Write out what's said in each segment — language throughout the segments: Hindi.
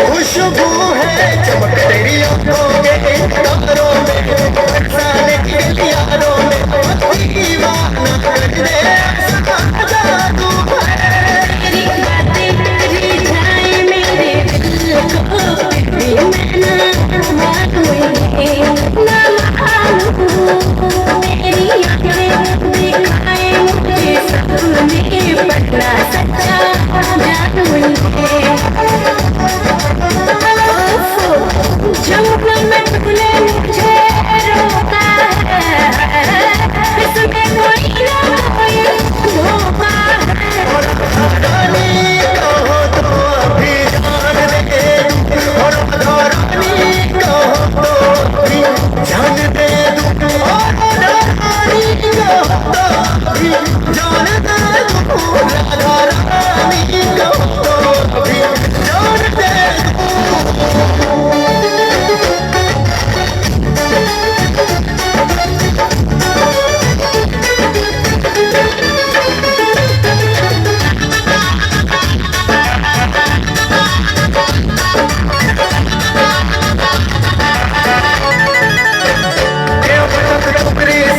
खुशबू है चमक तेरी आंखों के तारों में, फसाने के यारों में, दीवाना कर दे ऐसा जादू है। तेरी बातें रिझाए मेरे दिल को, मैं ना मानूं ना मानूं। तेरी आंखें दिखाए मुझे सपने, बड़ा सच्चा जादू है। जंगल में तुमने मुझे रोका है, इसमें कोई ना कोई धोखा है। रानी कहो तो अभी जान दे दूं, और रानी कहो तो अभी जान दे दूं, और रानी कहो तो अभी जान दे दूं, राधा रानी कहो तो अभी जान दे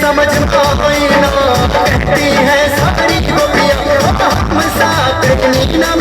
समझ आई ना, कहती है सारी गोपियां हम साथ नीना